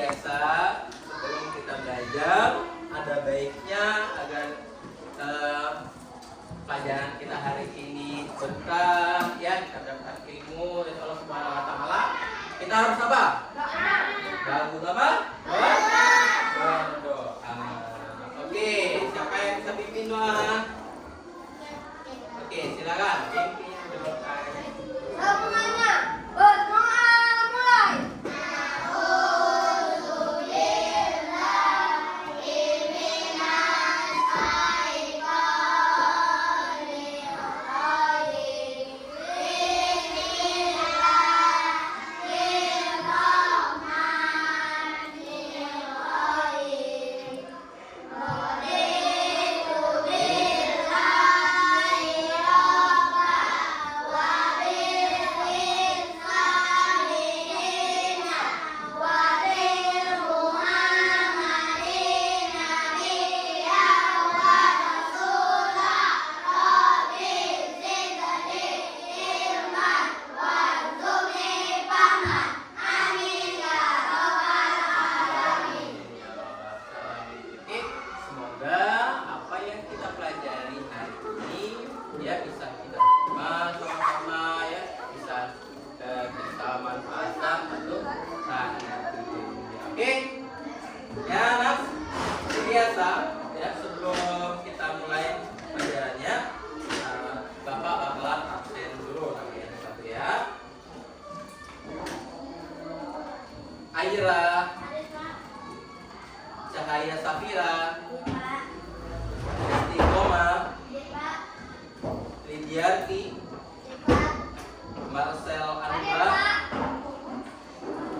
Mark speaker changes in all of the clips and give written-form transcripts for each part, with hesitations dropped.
Speaker 1: biasa sebelum kita belajar ada baiknya agar pelajaran kita hari ini berkah ya, kita dapat ilmu dari Allah Subhanahu wa taala. Kita harus apa? Bangun apa? Berdoa. Oke, siapa yang bisa pimpin doa? Oke, silakan pimpin doa.
Speaker 2: Semuanya berdoa mulai.
Speaker 1: Aira, Cahaya Safira, Istiqomah, Lidiarti, Marcel Anwar,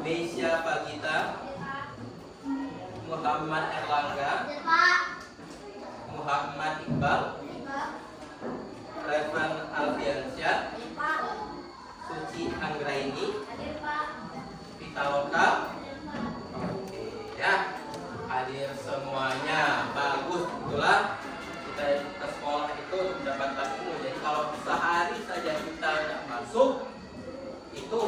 Speaker 1: Meisya Pagita, Muhammad Erlangga, Muhammad Iqbal, Revan Alfiansyah, Suci Anggraini, Pitaloka. Oke ya, hadir semuanya, bagus. Itulah kita ke sekolah itu mendapatkan ilmu. Jadi kalau sehari saja kita tidak masuk, itu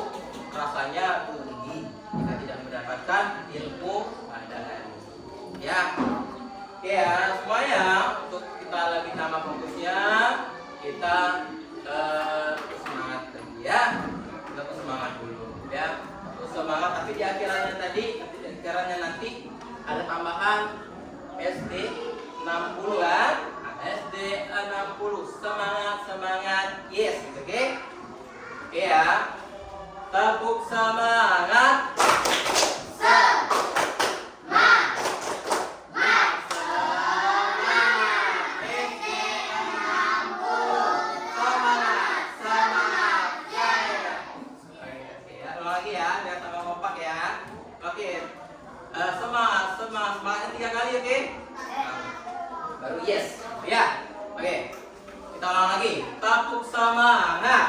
Speaker 1: rasanya rugi kita tidak mendapatkan ilmu pada hari ini. Ya, oke ya semuanya. Untuk kita lebih tambah fokusnya, kita semangat lagi ya. Kita semangat dulu ya. Semangat, tapi di akhirannya nanti ada tambahan SD 60 kan? SD 60, semangat yes, oke? Oke ya, tepuk semangat. Semangat 3 kali, oke? Baru yes, ya. Oke, kita ulang lagi. Tepuk semangat.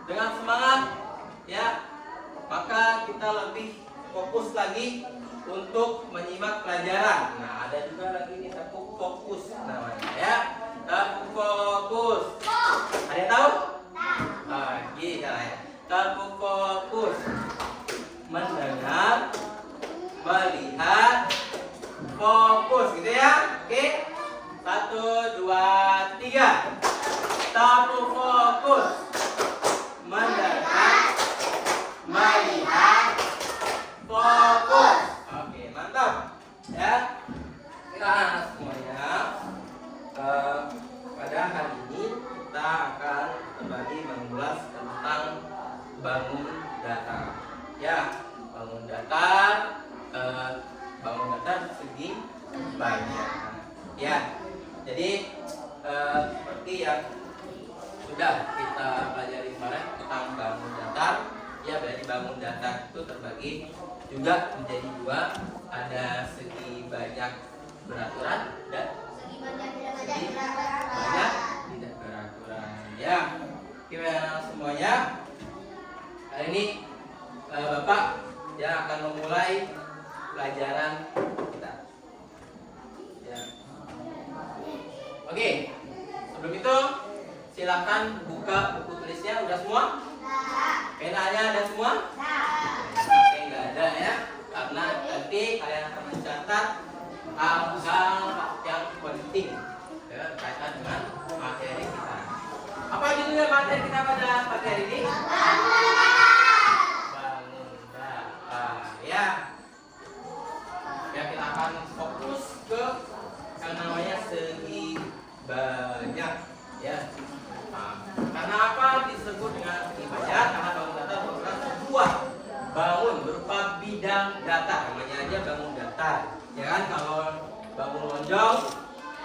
Speaker 1: Dengan semangat ya, maka kita lebih fokus lagi untuk menyimak pelajaran. Nah, ada juga lagi nih tepuk fokus namanya ya. Tepuk fokus. Ada yang tahu? Gini caranya. Tepuk fokus. Mendengar, melihat, fokus gitu ya. Oke. 1, 2, 3. Tepuk fokus. Mendengar, melihat, fokus. Oke, mantap ya. Kita semuanya pada hari ini kita akan kembali mengulas tentang bangun datar ya. Bangun datar segi banyak ya. Jadi seperti yang sudah kita pelajari kemarin tentang bangun datar ya, berarti bangun datar itu terbagi juga menjadi 2, ada segi banyak beraturan dan segi banyak tidak beraturan ya. Oke semuanya, Hari ini Bapak ya akan memulai pelajaran kita. Ya. Oke, sebelum itu silakan buka buku tulisnya. Udah semua? Penanya ada semua? Oke, nggak ada ya, karena nanti kalian akan mencatat hal-hal yang penting ya, berkaitan dengan materi kita. Apa judulnya materi kita pada pagi hari ini? Bangun datar ya. Ya, kita akan fokus ke yang namanya segi banyak ya. Nah, karena apa disebut dengan segi banyak? Karena bangun datar merupakan sebuah bangun berupa bidang datar, namanya aja bangun datar. Ya kan, kalau bangun lonjong,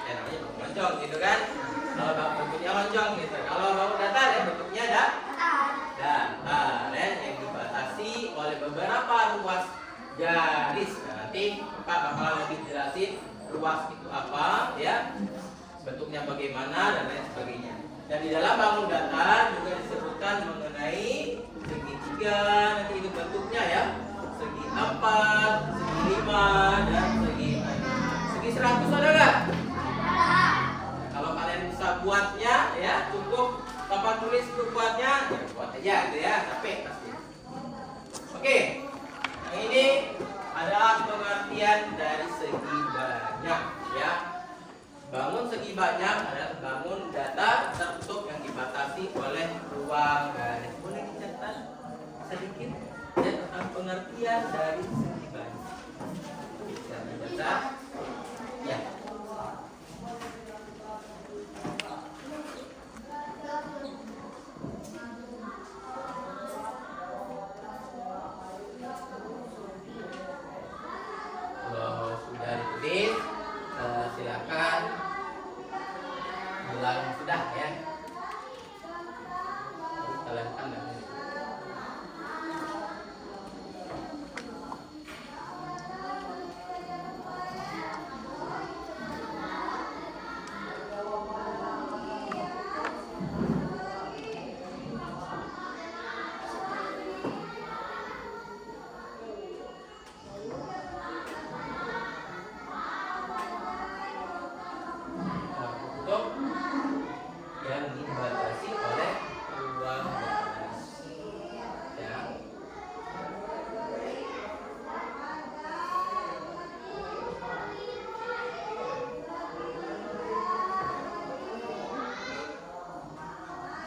Speaker 1: ya namanya bangun lonjong gitu kan. Kalau bentuknya lonjong gitu. Kalau bangun datar ya bentuknya datar ya, yang dibatasi oleh beberapa ruas garis. Nah, nanti Pak bakalan lebih jelasin ruas itu apa ya, bentuknya bagaimana dan lain sebagainya. Dan di dalam bangun datar juga disebutkan mengenai segitiga, nanti itu bentuknya ya, segi 4, segi 5, dan segi 100 ada nggak? Kalau kalian bisa buatnya ya, cukup papan tulis untuk buatnya, ya buat aja gitu ya, capek pasti. Oke, yang ini adalah pengertian dari segi banyak ya. Bangun segi banyak adalah bangun datar tertutup yang dibatasi oleh ruang garis. Boleh dicatat sedikit ya tentang pengertian dari segi banyak. Bisa dicatat ya. Kalau sudah ditulis, silakan bilang sudah ya. Kalian pandang. Yang dibatasi oleh ruang garis ya.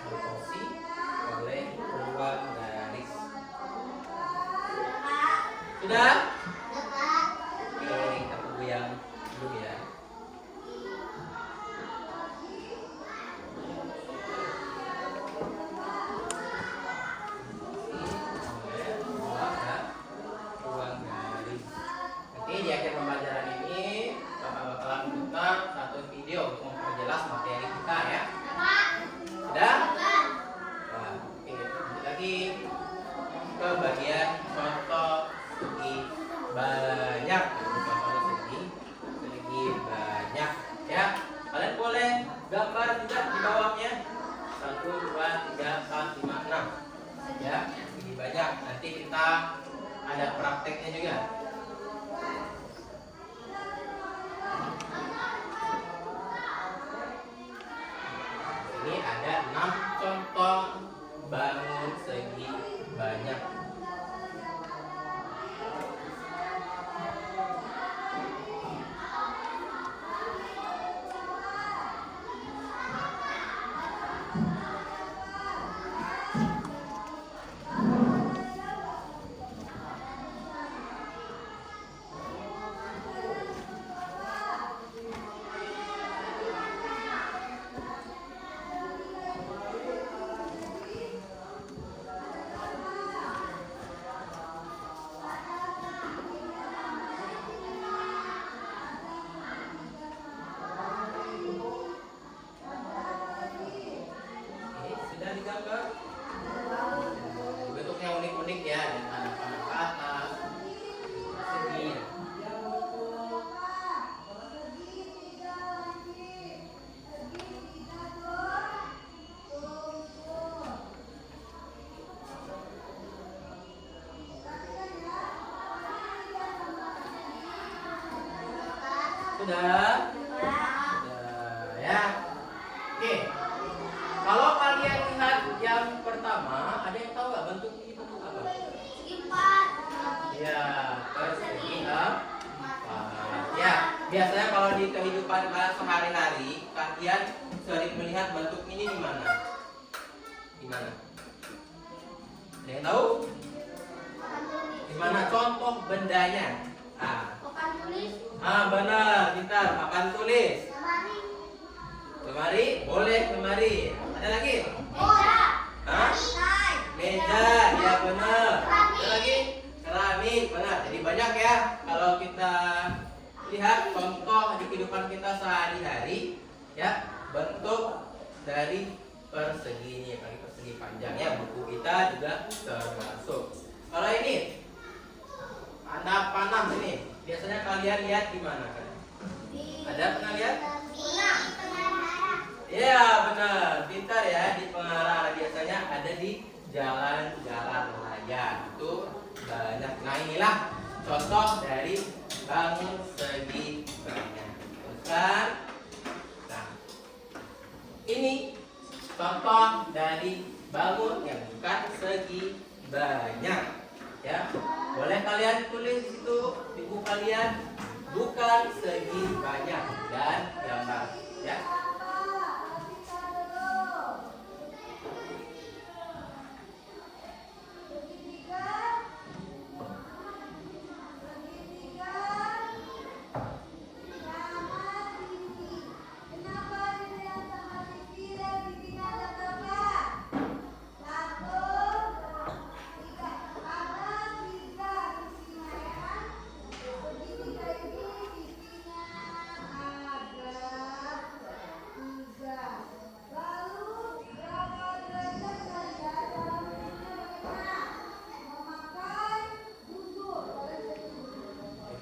Speaker 1: Dibatasi oleh ruang garis. Sudah? Oke, kita tunggu yang dulu ya. Di akhir pembelajaran ini Bapak bakalan putar satu video untuk memperjelas materi kita ya. Sudah? Nah, oke, lanjut lagi ke bagian contoh segi banyak. Contoh segi banyak ya. Kalian boleh gambar juga di bawahnya. 1, 2, 3, 4, 5, 6 ya, segi banyak. Nanti kita ada prakteknya juga. Ini ada 6 contoh bangun segi banyak. Bentuknya unik-unik ya, dan panah-panah ke atas, segi. Sudah? Ya. Oke. Kalau kalian lihat yang pertama, ada yang tahu nggak bentuk ini bentuk apa? Ya, persegi empat. Ya, biasanya kalau di kehidupan kalian sehari-hari, kalian sering melihat bentuk ini di mana? Di mana? Ada yang tahu? Di mana contoh bendanya? Benar, pintar. Papan tulis. Lemari, boleh lemari. Ada lagi? Meja, ya benar. Ada lagi? Keramik, benar. Jadi banyak ya. Kalau kita lihat contoh di kehidupan kita sehari-hari, ya bentuk dari persegi ini, apalagi persegi panjang ya. Buku kita juga termasuk. Kalau ini, panah ini, biasanya kalian lihat di mana kan? Ada pernah lihat? Ya benar, pintar ya, di pengarah biasanya ada di jalan-jalan raya itu banyak. Nah inilah contoh dari bangun segi banyak. Teruskan. Nah ini contoh dari bangun yang bukan segi banyak. Ya, boleh kalian tulis di situ di buku kalian bukan segi banyak dan gambar. Ya.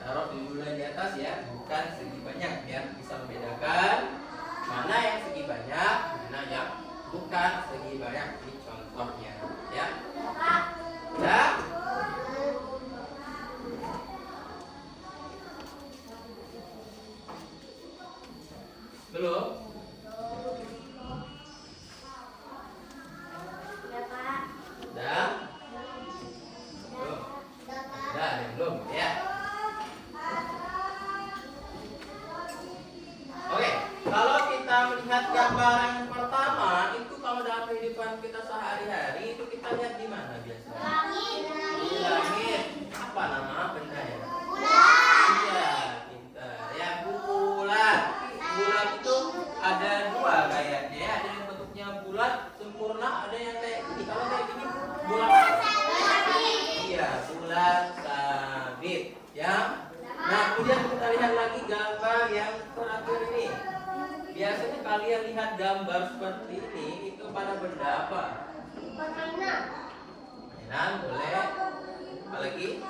Speaker 1: Taruh dulu di atas ya, bukan segi banyak biar bisa membedakan mana yang segi banyak, mana yang bukan segi banyak di contohnya, ya. Ya. Belum? Udah? Belum? Udah, belum? Ya. Oke, kalau kita melihat gambar yang pertama itu kalau dalam kehidupan kita sehari-hari itu kita lihat di mana biasanya? Di langit. Apa nama bendanya? Iya, pintar. Ya, bulan. Bulan itu ada dua kayaknya. Ada yang bentuknya bulat sempurna, ada yang kayak gini. Kalau kayak gini bulan apa? Iya, bulan sabit. Ya. Nah, kemudian kita lihat lagi gambar yang terakhir ini. Biasanya kalian lihat gambar seperti ini itu pada benda apa? Mainan boleh. Apa lagi?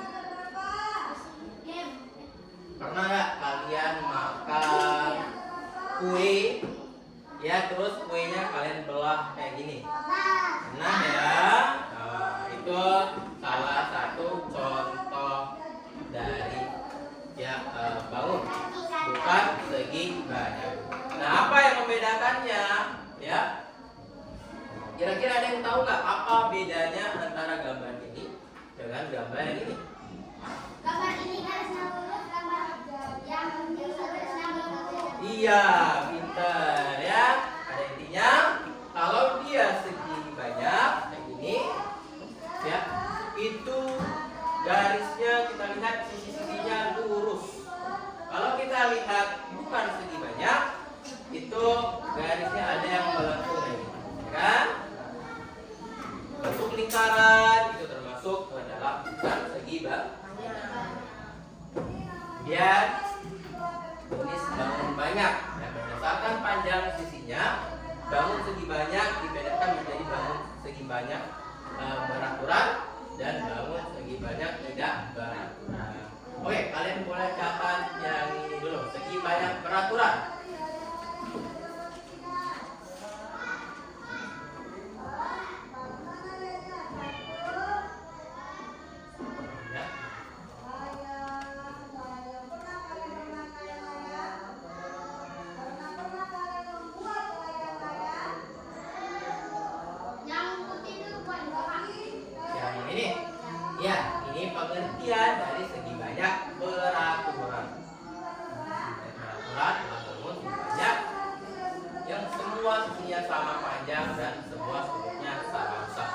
Speaker 1: Pernah nggak kalian makan kue? Ya, terus kuenya kalian belah kayak gini. Nah ya, itu salah satu contoh dari bangun bukan segi banyak. Nah, apa yang membedakannya? Ya, kira-kira ada yang tahu nggak apa bedanya antara gambar ini dengan gambar yang ini?
Speaker 2: Gambar ini garis lurus, gambar yang garisnya lurus.
Speaker 1: Iya, pintar ya. Ada intinya, kalau dia segi banyak kayak gini, ya, itu garisnya kita lihat sisi-sisinya lurus. Kalau kita lihat bukan segi banyak, itu garisnya ada yang melengkung ini, kan? Bentuk lingkaran itu termasuk adalah bukan segi banyak. Biar tulis bangun banyak. Nah, berdasarkan panjang sisinya, bangun segi banyak dibedakan menjadi bangun segi banyak beraturan dan bangun segi banyak tidak beraturan. Oke, kalian boleh catat yang ini dulu, segi banyak beraturan. Ya. Demikian dari segi banyak peraturan. Peraturan namun banyak yang semua sisinya sama panjang dan semua sudutnya sama besar.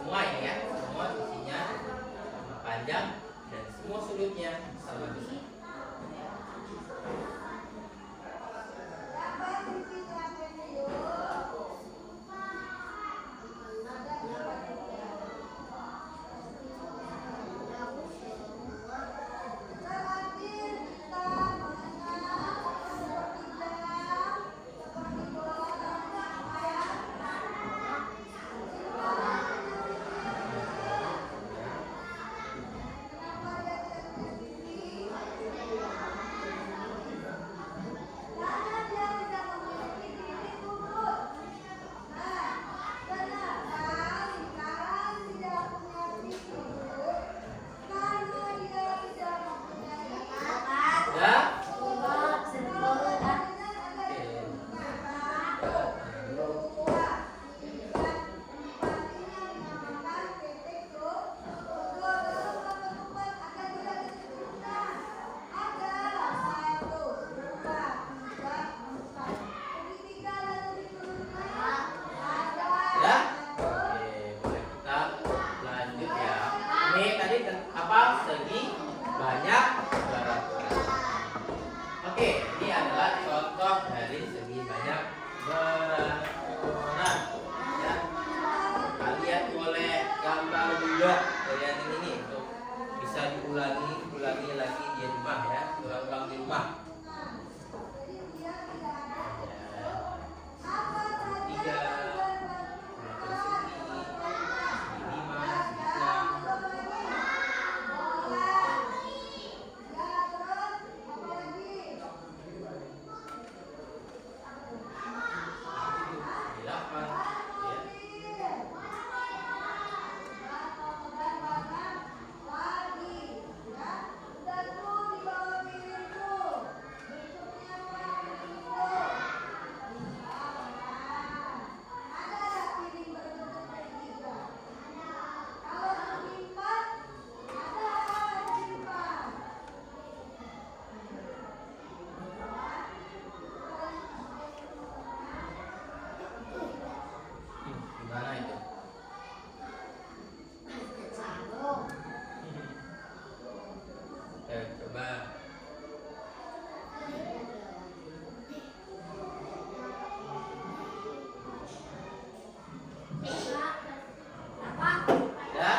Speaker 1: Semua ini ya, semua sisinya sama panjang dan semua sudutnya sama besar. Ya? Ya? Oke, boleh kita lanjut ya. Ini tadi apa? Segi banyak peraturan. Oke, ini adalah contoh dari segi banyak peraturan. Ya. Kalian boleh gambar juga dari yang ini untuk bisa diulangi lagi di rumah ya, ulang-ulang di rumah. Tiga, gimana itu? Coba. Ya?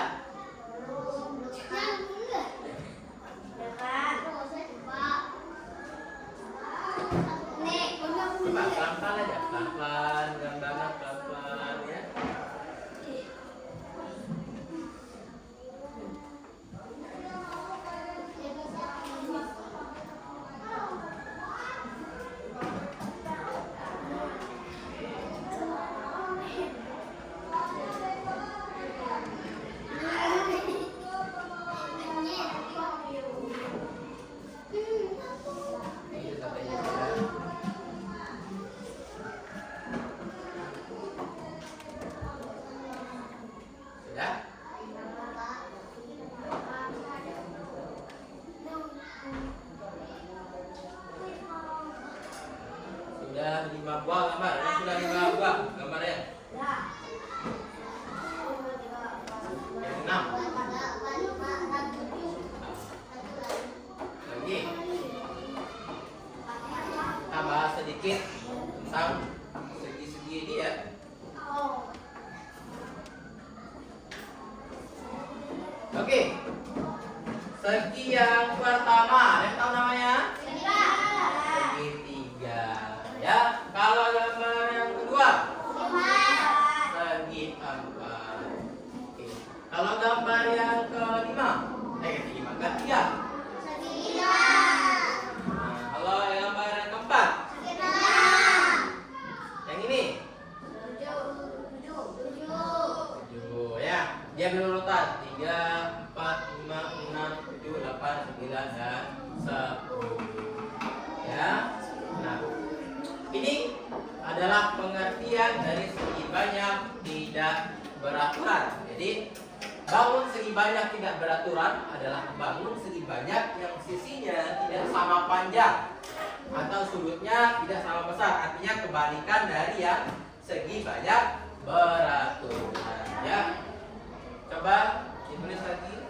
Speaker 1: Coba pelan-pelan aja, pelan-pelan, gambarnya pelan-pelan ya. Ini sampai ya. Sudah? Sudah 5 buah gambar. Ini sudah 5 buah gambarnya. Yang 6. Lagi. Tambah sedikit tentang segi-segi ini ya. Oke. Segi yang pertama, yang tahu namanya? Segitiga. Ya, kalau gambar yang kedua? Segi empat. Oke. Kalau gambar yang kelima? Kelima, ketiga. Nah, kalau gambar yang keempat? Yang ini? 7 ya. Dia berurutan 3, 4, 5, 6, 7, 8, 9 dan 10. Ya. Nah, ini adalah pengertian dari segi banyak tidak beraturan. Jadi bangun segi banyak tidak beraturan adalah bangun segi banyak yang sisinya tidak sama panjang atau sudutnya tidak sama besar. Artinya kebalikan dari yang segi banyak beraturan. Ya. Coba ditulis lagi.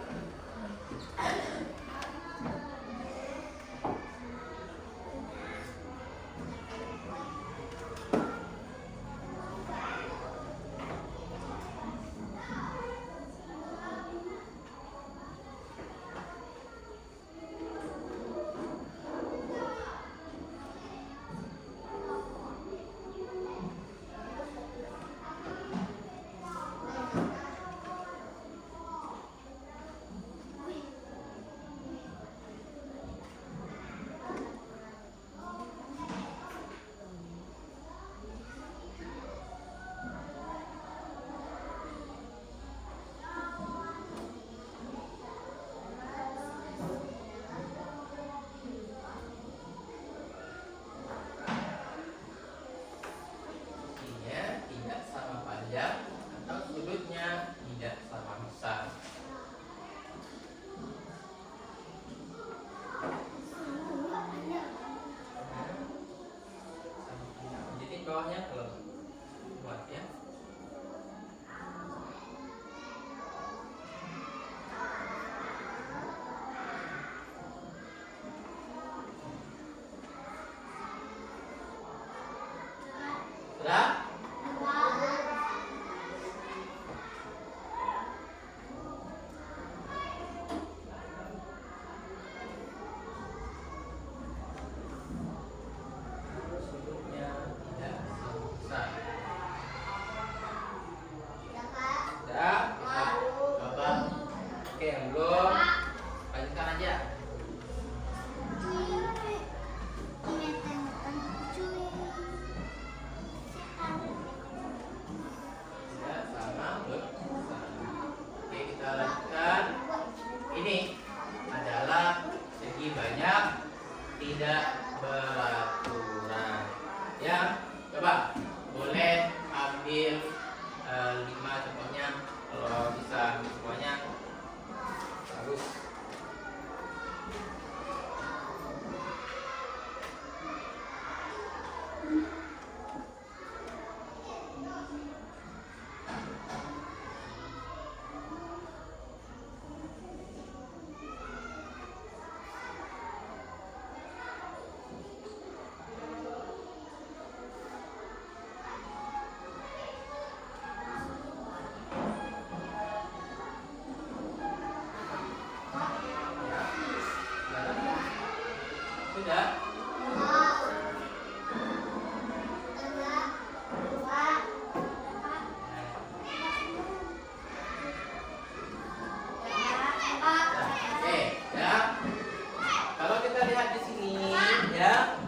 Speaker 1: Tidak sama panjang atau sudutnya tidak sama besar. Jadi bawahnya kalau buat ya. Sudah? Sudutnya tidak sama besar. Sudah? Kita coba. Oke, yang belum lanjutkan aja. Tidak sama besar. Oke, kita lanjutkan. Ini adalah segi banyak tidak beraturan. Ya, coba boleh ambil 5 contohnya. Kalau bisa semuanya bagus. Sudah? Oke, ya. Kalau kita lihat di sini, ya,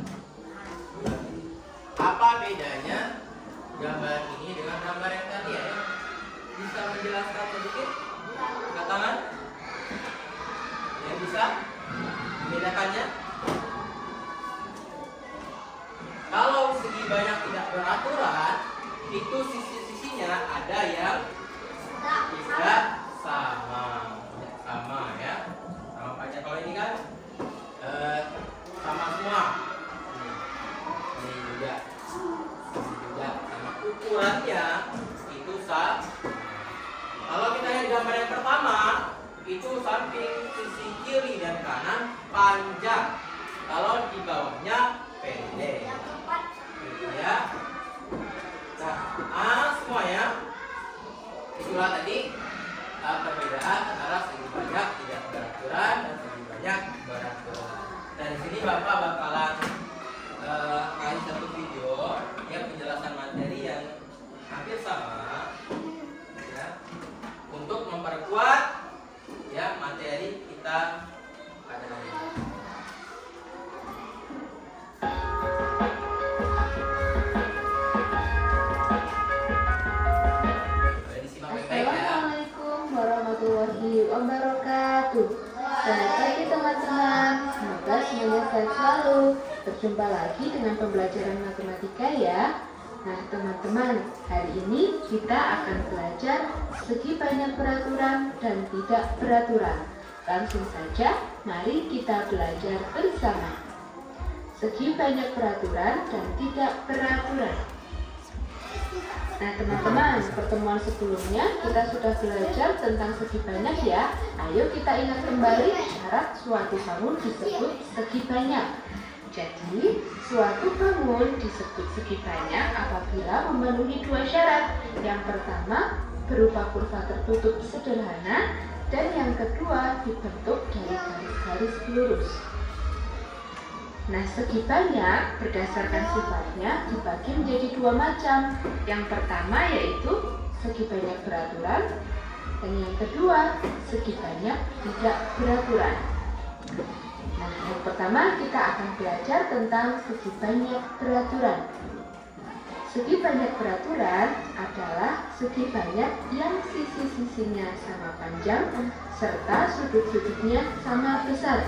Speaker 1: apa bedanya gambar ini dengan gambar yang tadi ya? Bisa menjelaskan sedikit? Angkat tangan. Yang bisa membedakannya? Kalau segi banyak tidak beraturan, itu sisi-sisinya ada yang tidak sama, ya, sama panjang. Kalau ini kan sama semua. Ini juga sama ukurannya itu sama. Kalau kita lihat gambar yang pertama, itu samping sisi kiri dan kanan panjang. Kalau di bawahnya pendek. Ya. Nah, semuanya itulah tadi perbedaan antara segi banyak tidak beraturan dan segi banyak beraturan. Dan di sini Bapak bakalan kasih satu video yang penjelasan materi yang hampir sama, ya, untuk memperkuat ya materi kita pada hari ini. Assalamualaikum
Speaker 3: berjumpa lagi dengan pembelajaran matematika ya. Nah teman-teman, hari ini kita akan belajar segi banyak peraturan dan tidak peraturan. Langsung saja, mari kita belajar bersama. Segi banyak peraturan dan tidak peraturan. Nah teman-teman, pertemuan sebelumnya kita sudah belajar tentang segi banyak ya. Ayo kita ingat kembali syarat suatu bangun disebut segi banyak. Jadi, suatu bangun disebut segi banyak apabila memenuhi dua syarat. Yang pertama, berupa kurva tertutup sederhana, dan yang kedua dibentuk dari garis-garis lurus. Nah, segi banyak berdasarkan sifatnya dibagi menjadi dua macam. Yang pertama yaitu segi banyak beraturan, dan yang kedua segi banyak tidak beraturan. Nah, yang pertama kita akan belajar tentang segi banyak beraturan. Segi banyak beraturan adalah segi banyak yang sisi-sisinya sama panjang serta sudut-sudutnya sama besar.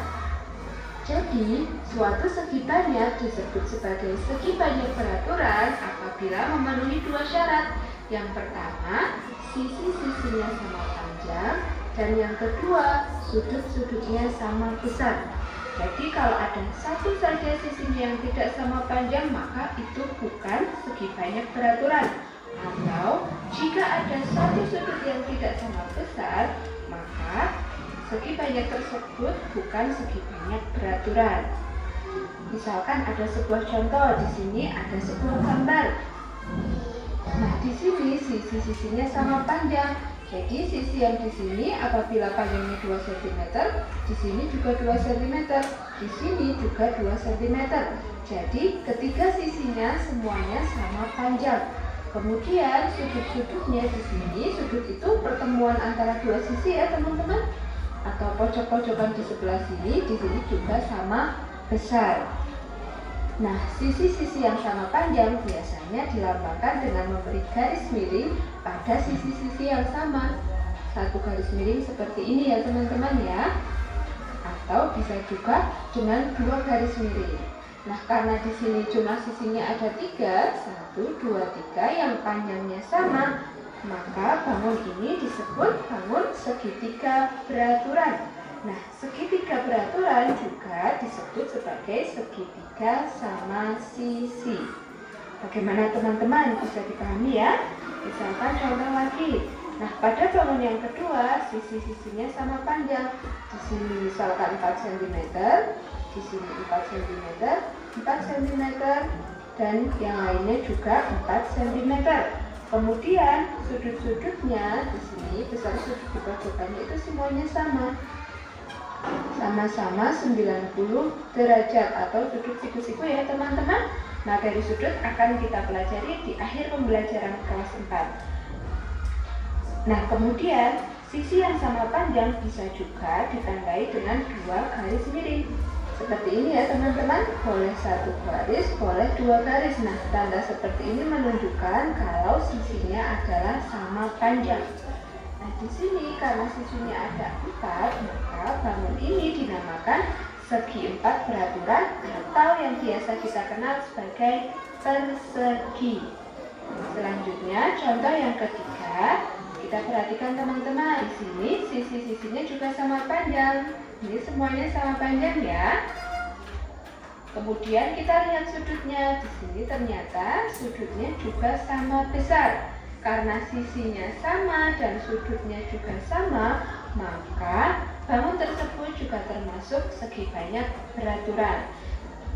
Speaker 3: Jadi, suatu segi banyak disebut sebagai segi banyak peraturan apabila memenuhi dua syarat. Yang pertama, sisi-sisinya sama panjang, dan yang kedua, sudut-sudutnya sama besar. Jadi, kalau ada satu saja sisinya yang tidak sama panjang, maka itu bukan segi banyak peraturan. Atau, jika ada satu sudut yang tidak sama besar, maka segi banyak tersebut bukan segi banyak beraturan. Misalkan ada sebuah contoh, di sini ada sebuah gambar. Nah, di sini sisi-sisinya sama panjang. Jadi sisi yang di sini apabila panjangnya 2 cm, di sini juga 2 cm, di sini juga 2 cm. Jadi ketiga sisinya semuanya sama panjang. Kemudian sudut-sudutnya di sini, sudut itu pertemuan antara dua sisi ya teman-teman. Atau pojok-pojokan di sebelah sini, di sini juga sama besar. Nah, sisi-sisi yang sama panjang biasanya dilambangkan dengan memberi garis miring pada sisi-sisi yang sama. Satu garis miring seperti ini ya teman-teman ya. Atau bisa juga dengan dua garis miring. Nah, karena di sini jumlah sisinya ada 3, 1, 2, 3 yang panjangnya sama, maka bangun ini disebut bangun segitiga beraturan. Nah, segitiga beraturan juga disebut sebagai segitiga sama sisi. Bagaimana teman-teman? Bisa dipahami ya? Misalkan contoh lagi. Nah, pada bangun yang kedua, sisi-sisinya sama panjang. Di sini misalkan 4 cm, di sini 4 cm, 4 cm, dan yang lainnya juga 4 cm. Kemudian sudut-sudutnya di sini besar sudut di pojokannya itu semuanya sama-sama 90 derajat atau sudut siku-siku ya teman-teman. Nah, dari sudut akan kita pelajari di akhir pembelajaran kelas 4. Nah, kemudian sisi yang sama panjang bisa juga ditandai dengan dua garis miring. Seperti ini ya teman-teman, boleh satu garis, boleh dua garis. Nah, tanda seperti ini menunjukkan kalau sisinya adalah sama panjang. Nah, di sini karena sisinya ada 4, maka bangun ini dinamakan segi 4 beraturan atau yang biasa kita kenal sebagai persegi. Selanjutnya, contoh yang ketiga, kita perhatikan teman-teman. Di sini sisi-sisinya juga sama panjang. Ini semuanya sama panjang ya. Kemudian kita lihat sudutnya. Di sini ternyata sudutnya juga sama besar. Karena sisinya sama dan sudutnya juga sama, maka bangun tersebut juga termasuk segi banyak beraturan.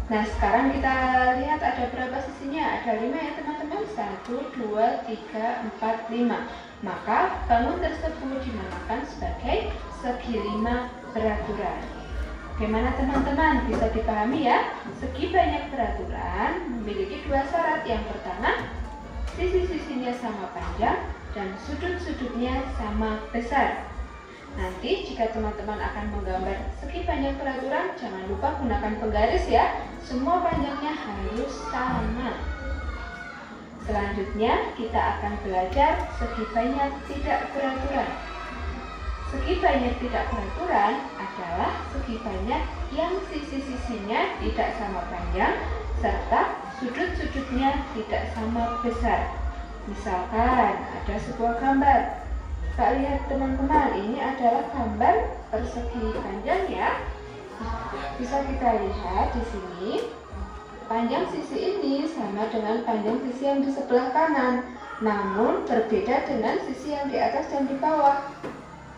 Speaker 3: Nah, sekarang kita lihat ada berapa sisinya? Ada 5 ya teman-teman. 1, 2, 3, 4, 5. Maka bangun tersebut dinamakan sebagai segi 5 beraturan. Bagaimana teman-teman? Bisa dipahami ya? Segi banyak beraturan memiliki dua syarat. Yang pertama, sisi-sisinya sama panjang dan sudut-sudutnya sama besar. Nanti jika teman-teman akan menggambar segi banyak peraturan, jangan lupa gunakan penggaris ya. Semua panjangnya harus sama. Selanjutnya kita akan belajar segi banyak tidak beraturan. Segi banyak tidak beraturan adalah segi banyak yang sisi-sisinya tidak sama panjang serta sudut-sudutnya tidak sama besar. Misalkan ada sebuah gambar. Kak lihat teman-teman, ini adalah gambar persegi panjang ya. Bisa kita lihat di sini. Panjang sisi ini sama dengan panjang sisi yang di sebelah kanan, namun berbeda dengan sisi yang di atas dan di bawah.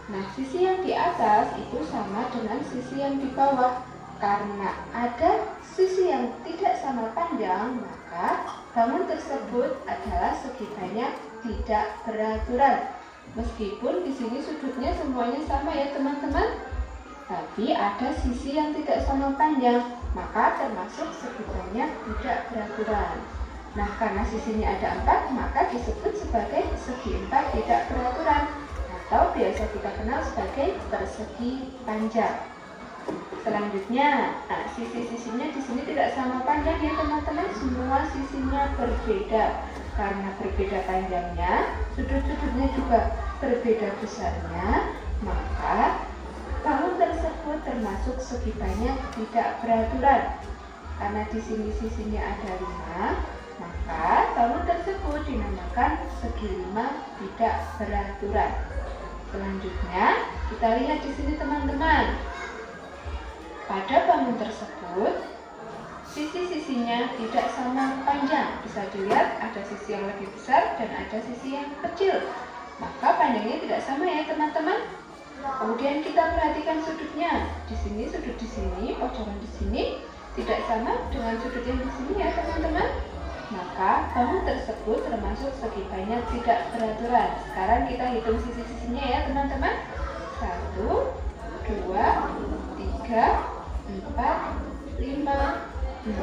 Speaker 3: Nah, sisi yang di atas itu sama dengan sisi yang di bawah. Karena ada sisi yang tidak sama panjang, maka bangun tersebut adalah segi banyak tidak beraturan. Meskipun di sini sudutnya semuanya sama ya teman-teman, tapi ada sisi yang tidak sama panjang, maka termasuk segi banyak tidak beraturan. Nah, karena sisinya ada 4, maka disebut sebagai segi 4 tidak beraturan, atau biasa kita kenal sebagai persegi panjang. Selanjutnya, sisi-sisinya di sini tidak sama panjang ya teman-teman, semua sisinya berbeda. Karena berbeda panjangnya, sudut-sudutnya juga berbeda besarnya, maka bangun tersebut termasuk segi banyak tidak beraturan. Karena di sini sisinya ada 5, maka bangun tersebut dinamakan segi 5 tidak beraturan. Selanjutnya, kita lihat di sini teman-teman. Pada bangun tersebut, sisi-sisinya tidak sama panjang. Bisa dilihat ada sisi yang lebih besar dan ada sisi yang kecil. Maka panjangnya tidak sama ya teman-teman. Kemudian kita perhatikan sudutnya. Di sini sudut di sini, pojokan di sini tidak sama dengan sudut yang di sini ya teman-teman. Maka bangun tersebut termasuk segi banyak tidak beraturan. Sekarang kita hitung sisi-sisinya ya teman-teman. 1, 2, 3, 4, 5, 6,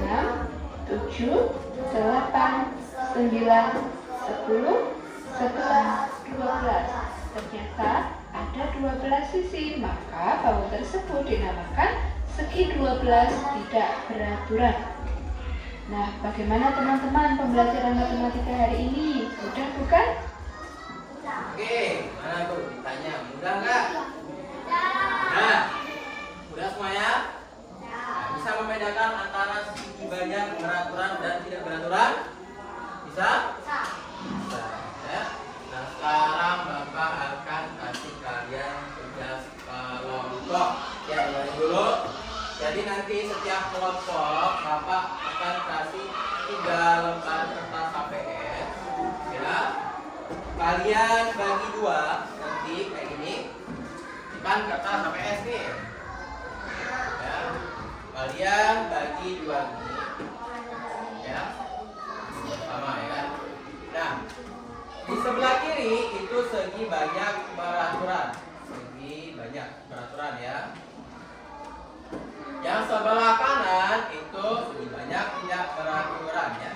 Speaker 3: 7, 8, 9, 10, 11, 12. Ternyata ada 12 sisi, maka bangun tersebut dinamakan segi 12 tidak beraturan. Nah, bagaimana teman-teman pembelajaran matematika hari ini? Mudah bukan?
Speaker 1: Oke, mana tuh ditanya, mudah nggak? Mudah. Mudah semuanya? Nah, bisa membedakan antara segi banyak beraturan dan tidak beraturan? Bisa? Bisa. Ya. Nah, sekarang Bapak akan kasih kalian tugas kelompok. Ya, mulai dulu. Jadi nanti setiap kelompok Bapak akan kasih 3 lembar kertas HPS. Ya. Kalian bagi 2 nanti kayak gini. Kan kertas HPS nih. Ya. Kalian bagi 2 gini. Ya. Sama ya. Nah, di sebelah kiri itu segi banyak beraturan. Segi banyak beraturan ya. Yang sebelah kanan itu segi banyak tidak beraturan ya.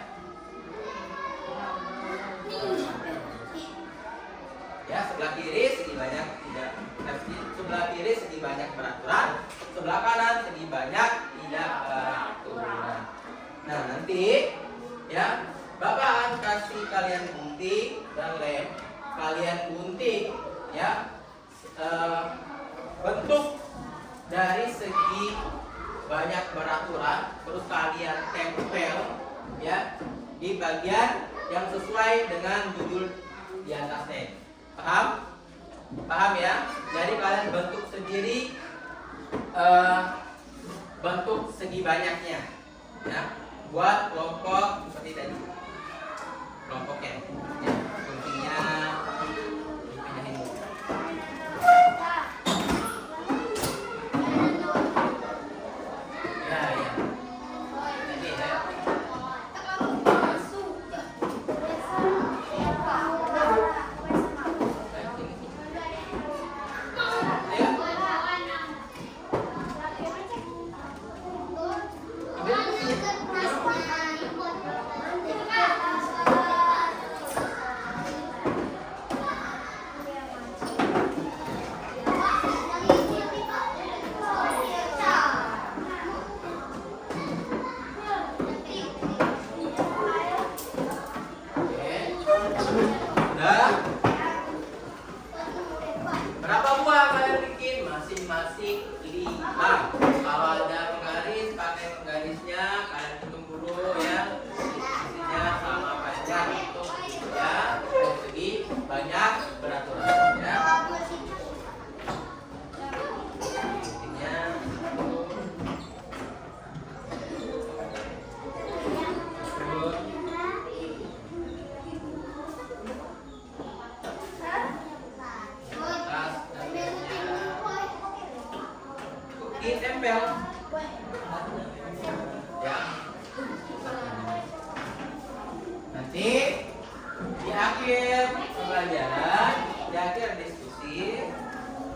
Speaker 1: Ya, sebelah kiri segi banyak tidak sebelah kiri segi banyak beraturan, sebelah kanan segi banyak tidak beraturan. Nah, nanti ya Bapak akan kasih kalian gunting dan lem. Kalian gunting ya bentuk dari segi banyak beraturan, terus kalian tempel ya di bagian yang sesuai dengan judul di atasnya. Paham? Paham ya? Jadi kalian bentuk sendiri bentuk segi banyaknya ya, buat kelompok seperti tadi. Kelompoknya ya, guntingnya dipindahin dulu. Ya, ya. Ini ya. ditempel. Ya. Nanti di akhir pembelajaran, di akhir diskusi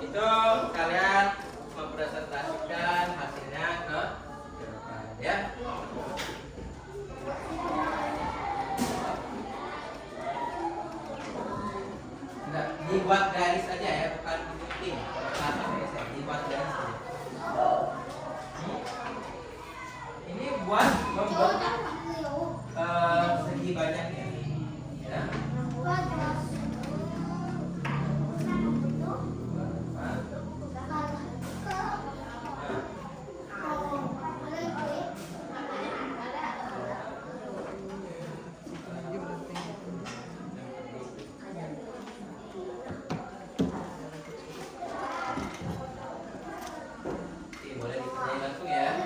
Speaker 1: itu kalian mempresentasikan hasilnya ke depan, ya. Enggak, dibuat garis aja ya, bukan digunting. Dibuat garis aja. Ini buat membuat segi banyaknya, ya. Boleh dikerjain langsung ya.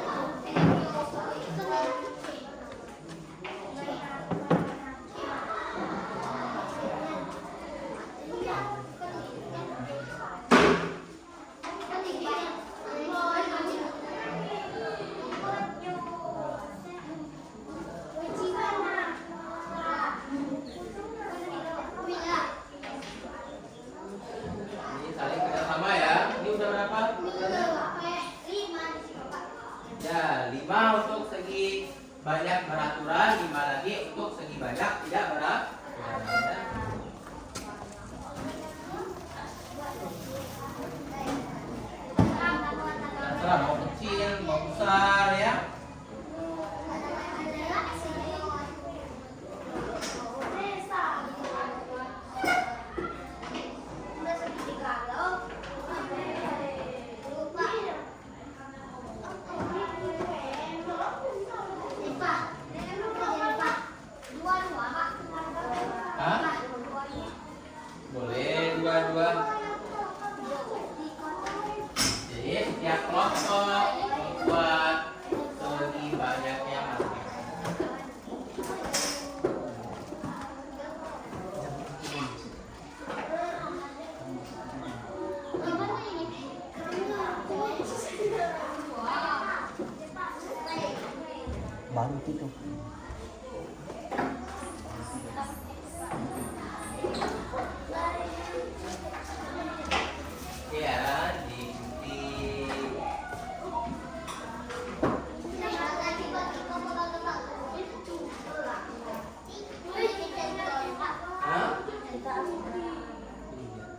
Speaker 1: Ini saling kerjasama ya. Ini udah berapa? Ya, 5 untuk segi banyak beraturan, 5 lagi untuk segi banyak tidak beraturan. Terserah mau kecil, mau besar ya. Hah? Boleh dua-dua. Jadi setiap kelompok membuat segi banyaknya masing-masing.
Speaker 4: Baru itu.
Speaker 1: Ya, digunting. Hah?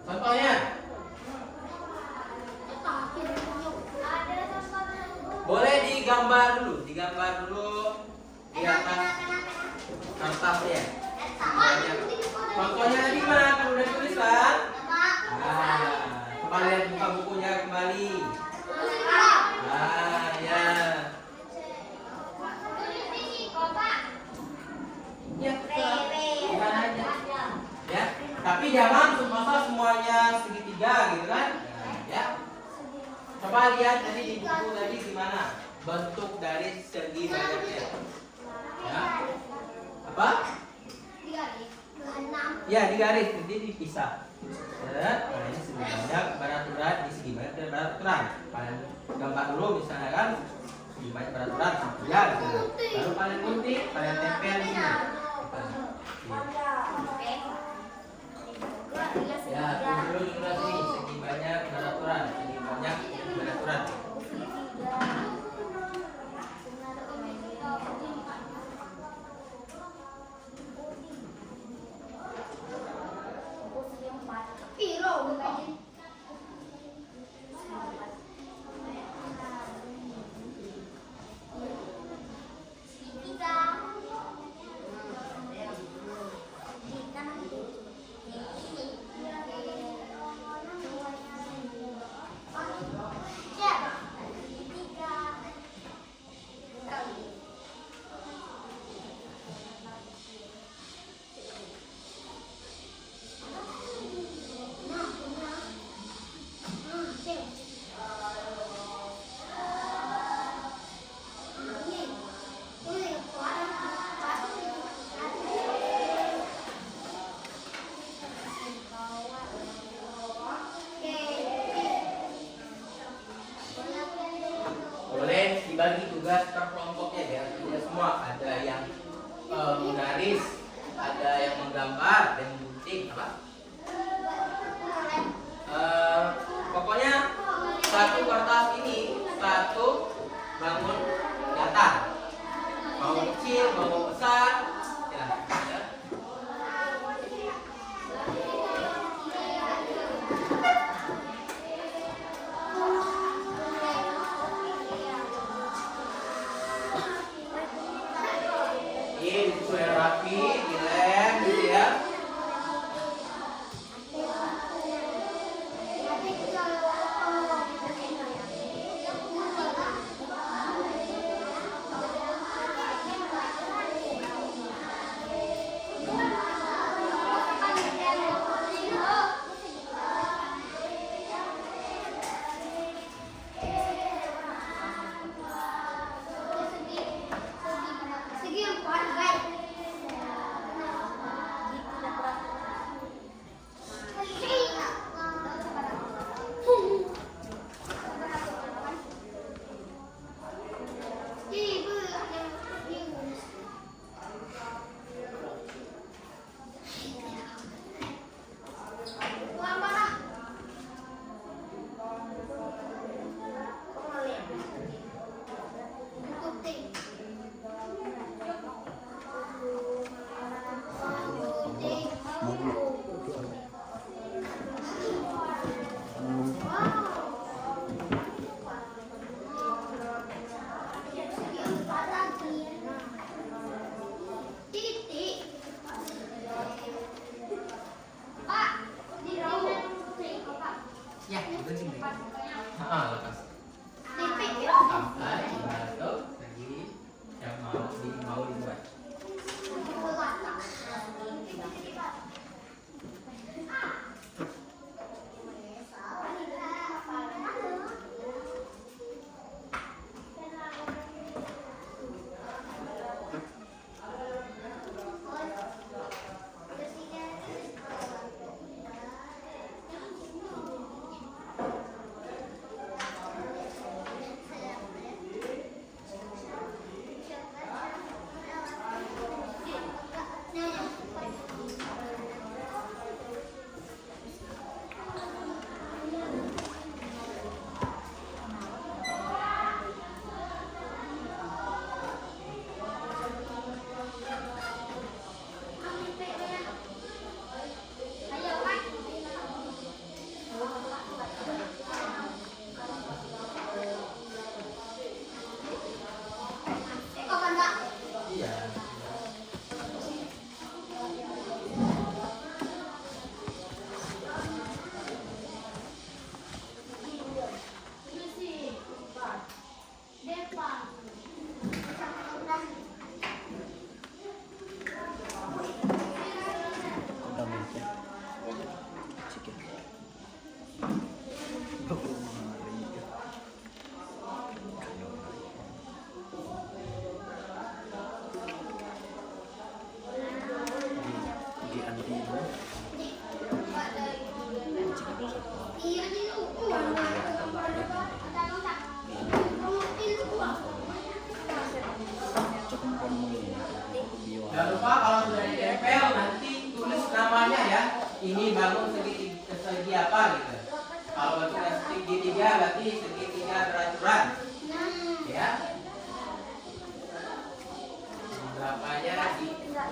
Speaker 1: Contohnya? Boleh digambar dulu di atas kertas ya. Contohnya tadi mana? Kan udah ditulis kan? Nah, kalian buka bukunya kembali. Ah, ya. Ya, gimana aja. Ya, tapi jangan masa semuanya segitiga gitu kan? Ya. Coba lihat tadi di buku tadi gimana bentuk dari segi banyaknya. Ya. Apa? Ya, digaris, jadi dipisah. Nah, ini segi banyak beraturan, di segi banyak dan beraturan. Kalian gambar dulu misalnya kan segi banyak beraturan ya gitu. Lalu kalian gunting, kalian tempel di sini. Ya, dulu sudah sini segi banyak beraturan, segi banyak beraturan.
Speaker 2: Piro
Speaker 1: dibagi tugas per kelompoknya ya. Tidak semua, ada yang menggaris, ada yang menggambar dan gunting apa? Pokoknya satu kertas ini satu bangun datar, mau kecil mau besar ya. Ini disusun rapi, dilem gitu ya.
Speaker 2: Segi empat, guys.
Speaker 1: Ya, gunting deh. Lepas. Sampai batuk lagi yang mau dibuat. Iya.
Speaker 4: Udah mungkin. Sikit. Di anti itu. Cukup ngomongin.
Speaker 1: Jangan lupa kalau sudah ditempel nanti tulis namanya ya. Ini bangun segi apa gitu. Kalau bentuknya segitiga berarti segitiga beraturan. Ya. Berapanya dibuat.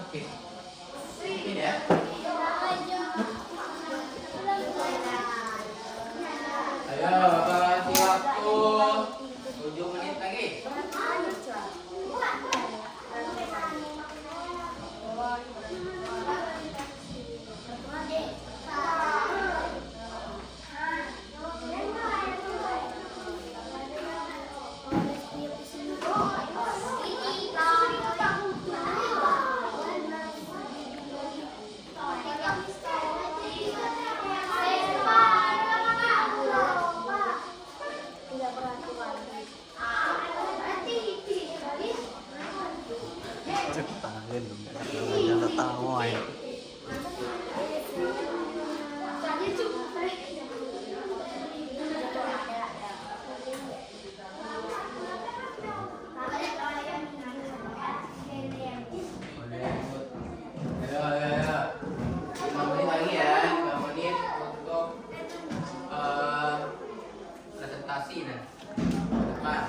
Speaker 1: Oke. Ini ya. Ayo, Bapak kasih waktu 7 menit lagi.
Speaker 4: Cepetan, jangan tawa ya.
Speaker 1: Ayo, ayo, ayo. 5 menit lagi ya. 5 menit untuk presentasi nah. Depan.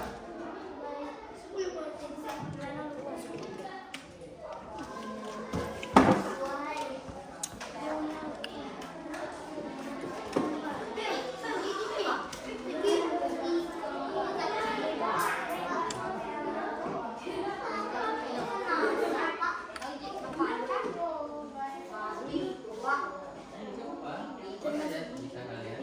Speaker 1: Coba aja bisa kalian.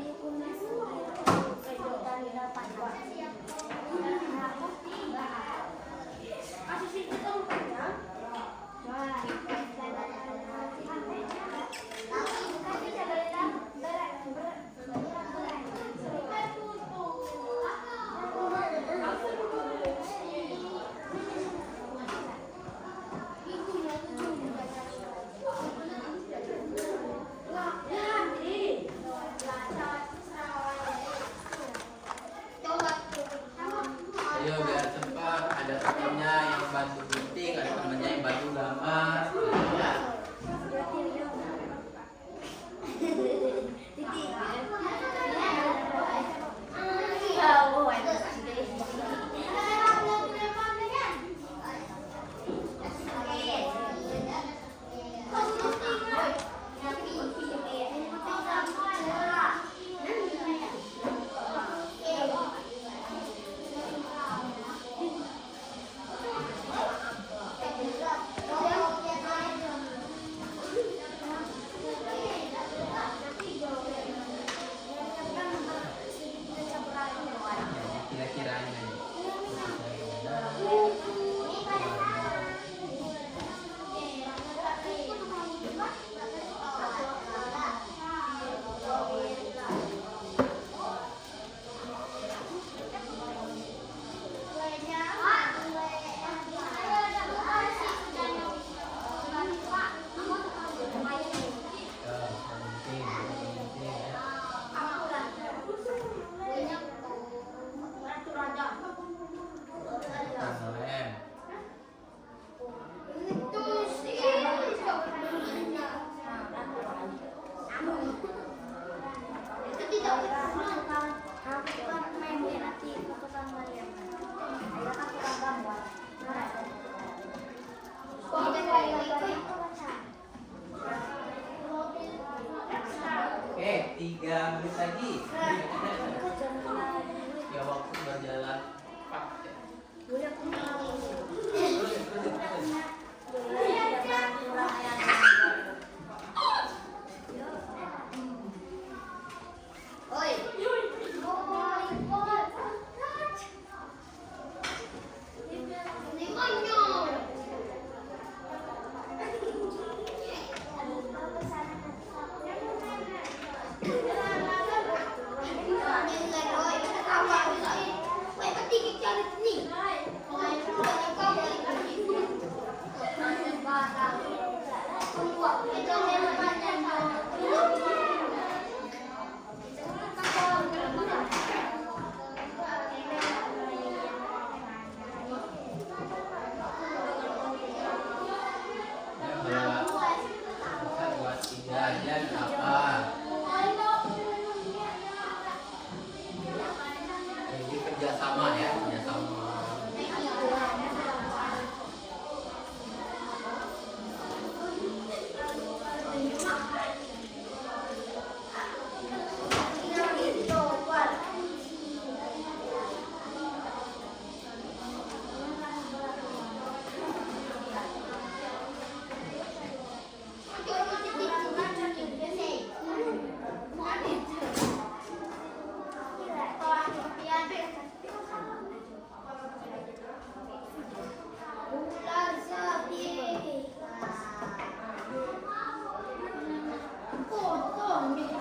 Speaker 1: Ayo biar cepat, ada temennya yang bantu gunting, ada temennya yang bantu gambar. Ya. Kira-kiranya. Oke, 3 menit lagi. Ya waktu berjalan cepat. Oke.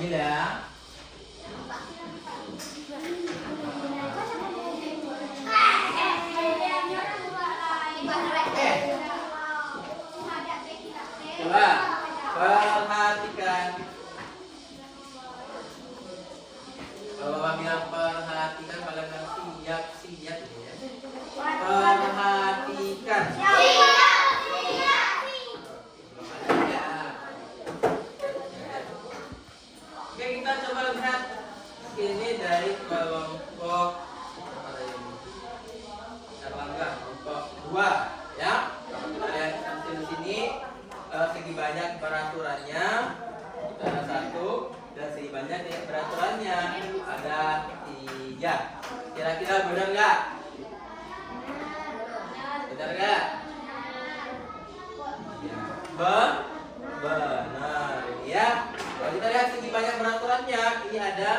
Speaker 1: Sudah. Coba perhatikan. Kalau Bapak bilang perhatikan, kalian bilang siap ya. Perhatikan. Oke, kita coba lihat ini dari kelompok kelompok 2 ya. Kita lihat di sini segi banyak peraturannya kita ada 1 dan segi banyak peraturannya ada 3. Kira-kira benar nggak? Benar nggak? Benar ya. Kalau kita lihat segi banyak peraturannya, ini ada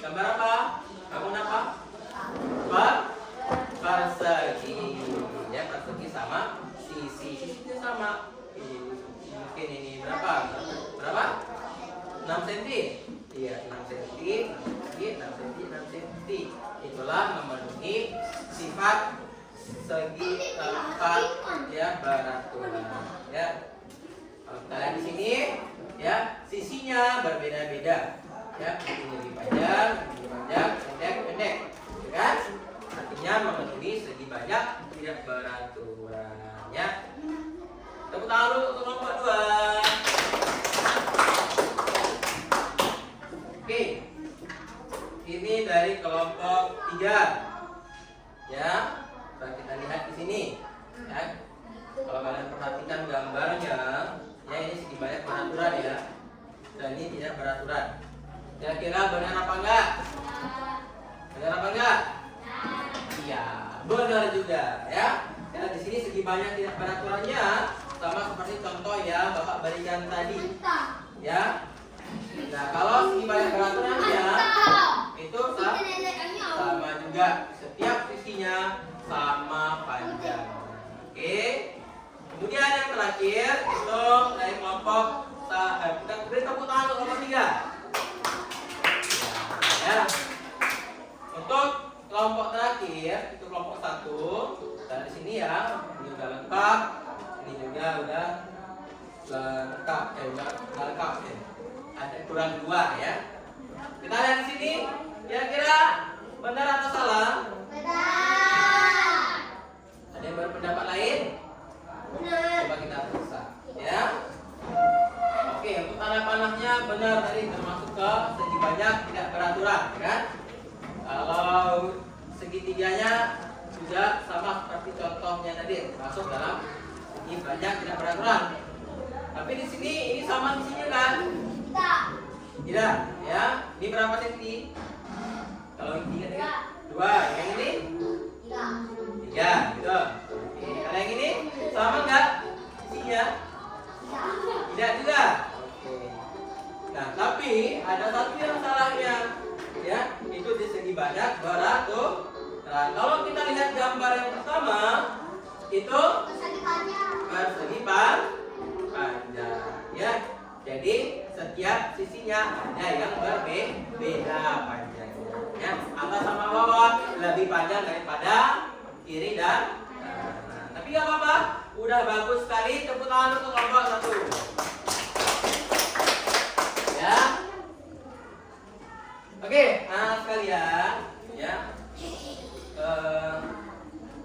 Speaker 1: gambar apa? Kamu apa? Persegi ya, persegi sama sisinya sama. Mungkin ini berapa 6 cm. Iya, 6 cm, 6 cm. Itulah memenuhi sifat segi tempat ya peraturan ya. Kalau kita lihat di sini ya, sisinya berbeda-beda ya, ini lebih panjang, pendek ya kan? Artinya memenuhi segi banyak tidak peraturannya. Tepuk tangan dulu untuk kelompok 2. Ya, ini segi banyak beraturan ya. Dan ini tidak beraturan. Kira-kira benar apa enggak? Benar apa enggak? Iya, benar juga ya. Ya, di sini segi banyak tidak beraturannya sama seperti contoh ya Bapak berikan tadi. Ya. Nah, kalau segi banyak beraturannya itu sama juga, setiap sisinya sama panjang. Oke. Kemudian yang terakhir itu dari kelompok kita beri tepuk tangan untuk kelompok 3. Ya. Untuk kelompok terakhir itu kelompok 1. Dan di sini ya, ini udah lengkap. Ini juga udah lengkap. Udah lengkap ya. Ada kurang 2 ya. Kita lihat di sini, kira-kira benar atau salah?
Speaker 2: Benar.
Speaker 1: Ada yang berpendapat lain?
Speaker 2: Benar.
Speaker 1: Coba kita periksa, ya. Oke, untuk tanda panahnya benar tadi termasuk ke segi banyak tidak beraturan, kan? Kalau segitiganya juga sama seperti contohnya tadi, masuk dalam segi banyak tidak beraturan. Tapi di sini ini sama sisinya kan?
Speaker 2: Tidak.
Speaker 1: Tidak, ya. Ini berapa senti? Kalau ini 3, 2. Yang ini? 3, gitu. Oke, kalau yang ini sama enggak sisinya? Tidak juga. Oke. Nah, tapi ada satu yang salahnya, ya. Itu di segi banyak beraturan. Nah, kalau kita lihat gambar yang pertama, itu persegi panjang, ya. Jadi setiap sisinya ada yang berbeda panjangnya, ya. Atas sama bawah lebih panjang daripada kiri dan kanan. Tapi nggak apa-apa, udah bagus sekali. Tepuk tangan untuk kelompok 1. Ya. Oke, anak sekalian, ya.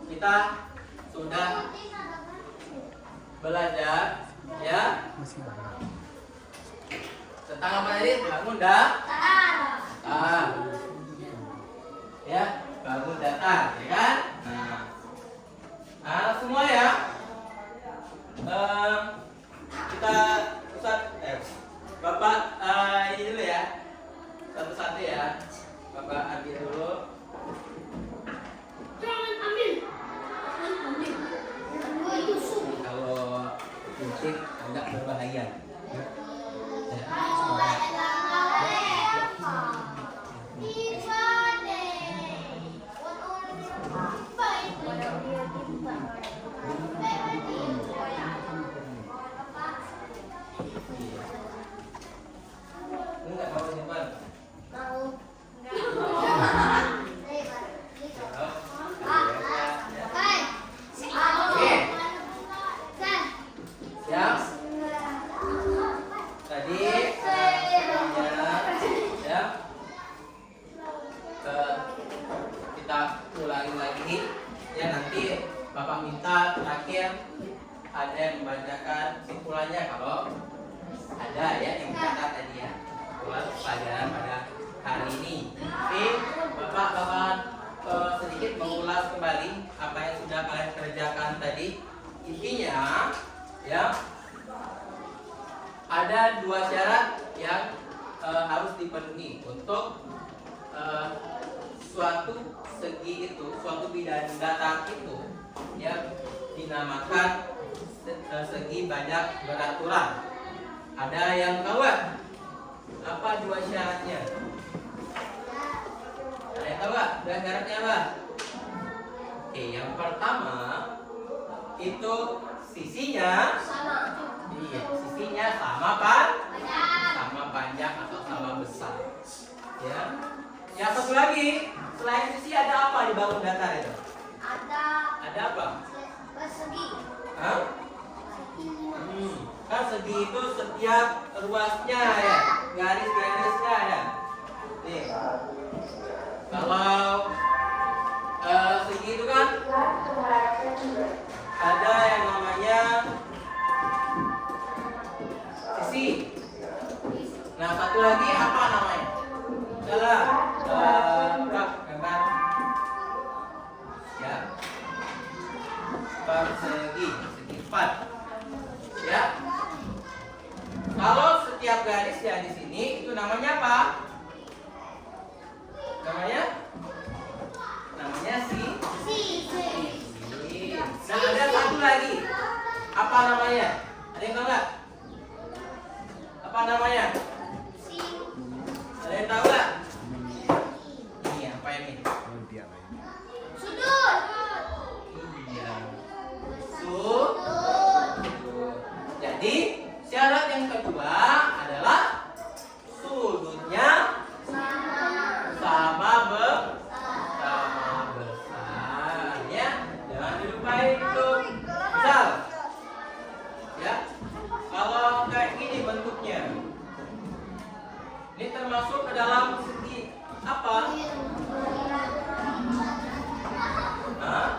Speaker 1: Kita sudah belajar, ya.
Speaker 4: Masih banyak.
Speaker 1: Tentang apa tadi? Bangun datar. Ya, bangun datar, ya kan? Nah, semua ya. Kita Bapak ini dulu ya. Satu-satu ya. Bapak ambil dulu. Kalau kucing agak berbahaya. Enggak mau simpan. Siap? Tadi ya. Kita ulangi lagi ya, nanti Bapak minta terakhir ada yang membacakan simpulannya kalau ada ya yang dicatat tadi ya. Pelajaran pada hari ini. Oke, Bapak bakalan sedikit mengulas kembali apa yang sudah kalian kerjakan tadi. Intinya ya, ada 2 syarat yang harus dipenuhi untuk suatu segi itu, suatu bidang datar itu ya dinamakan segi banyak beraturan. Ada yang tahu gak? Apa 2 syaratnya? Ada yang tahu gak? 2 syaratnya apa? Oke, yang pertama itu sisinya sisinya sama panjang atau sama besar. Ya. Yang satu lagi, selain sisi ada apa di bangun datar itu? Ada apa?
Speaker 2: Persegi.
Speaker 1: Hah? Kan segi itu setiap ruasnya ya, garis-garisnya ya. Nih, kalau segi itu kan ada yang namanya sisi. Nah, satu lagi apa namanya? Adalah gambar ya, persegi, segi 4 ya. namanya apa? Namanya? Namanya Nah, ada satu lagi. Apa namanya? Ada yang tahu nggak? Apa namanya? Ada yang tahu nggak? Ini apa ini?
Speaker 2: Sudut.
Speaker 1: Iya. Sudut. Jadi syarat yang kedua adalah sudutnya sama besar, ya. Jangan dilupain itu. Misal, ya. Kalau kayak gini bentuknya, ini termasuk ke dalam segi apa? Hah?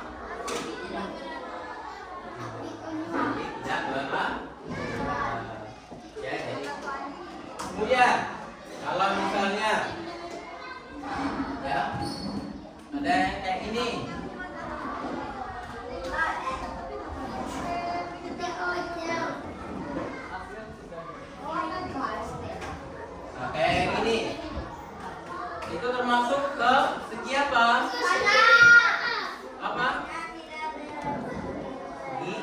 Speaker 1: Tidak berapa? Ya, jadi kemudian kalau misalnya ya ada yang kayak ini, nah kayak gini, itu termasuk ke segi apa? Apa? Segi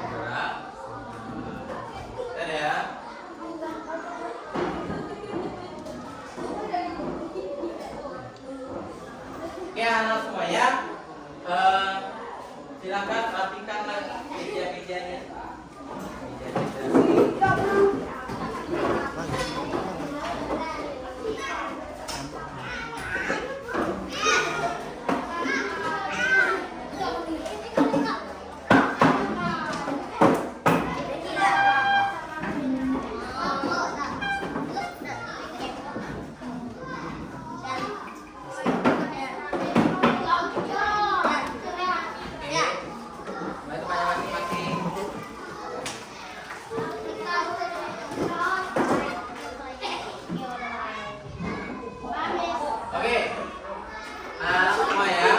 Speaker 1: gerak. Ada ya? Oke anak semuanya, silakan rapikan lagi meja-mejanya. Baik kepada masing-masing. Oke, anak semua ya,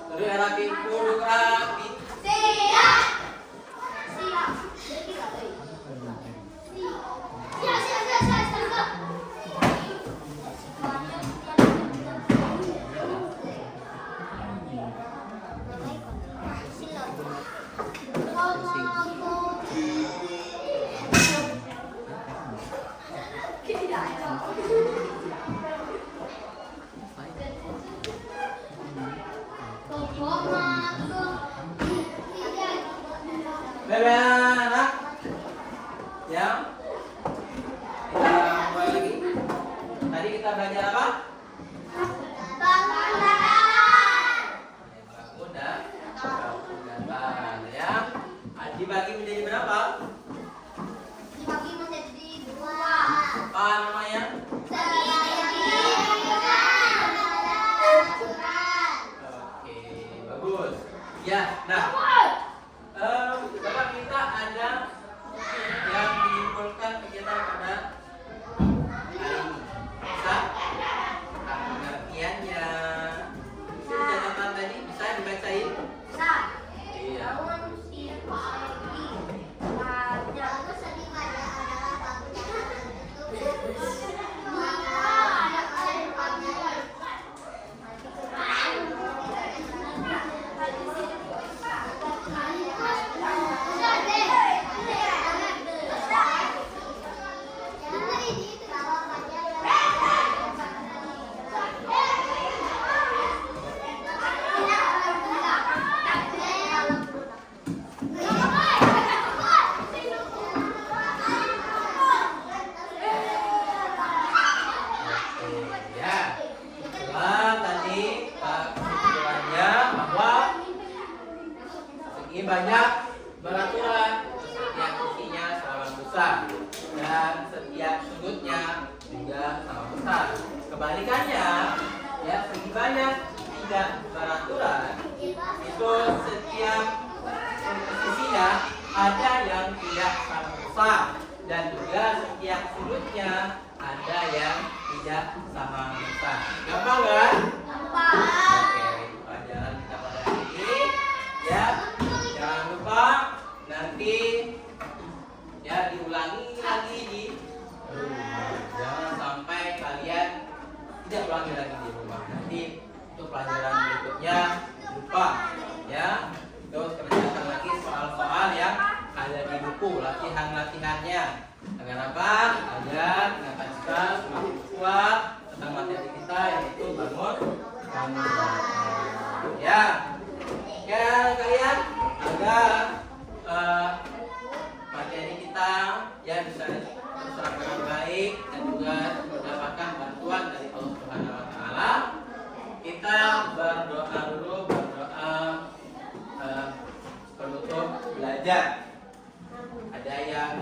Speaker 1: duduk rapi, duduk rapi. Bebe anak, ya. Kita mulai lagi. Tadi kita belajar apa? Bangun dan bangunan, ya. Dibagi menjadi berapa?
Speaker 2: Dibagi menjadi 2.
Speaker 1: Apa namanya? Oke, bagus. Ya, nah. Bapak kita ada yang menyimpulkan kegiatan pada hari ini. Bisa? Pengertiannya. Itu catatan tadi bisa dibacain? Iya. Banyak beraturan yang isinya sama besar dan setiap sudutnya juga sama besar. Kebalikannya, ya segi banyak tidak beraturan itu setiap sisinya ada yang tidak sama besar dan juga setiap sudutnya ada yang tidak sama besar. Gampang kan? Oke, pelajaran kita pada hari ini ya. Jangan lupa nanti ya diulangi lagi di ada di buku latihannya. Agar apa? Agar ingatan kita semakin kuat tentang materi kita, yaitu bangun bangun. Ya, kalian agar materi kita ya bisa terserap dengan baik dan juga mendapatkan bantuan dari Allah Subhanahu Wa Taala. Kita berdoa dulu, penutup belajar. Ada yang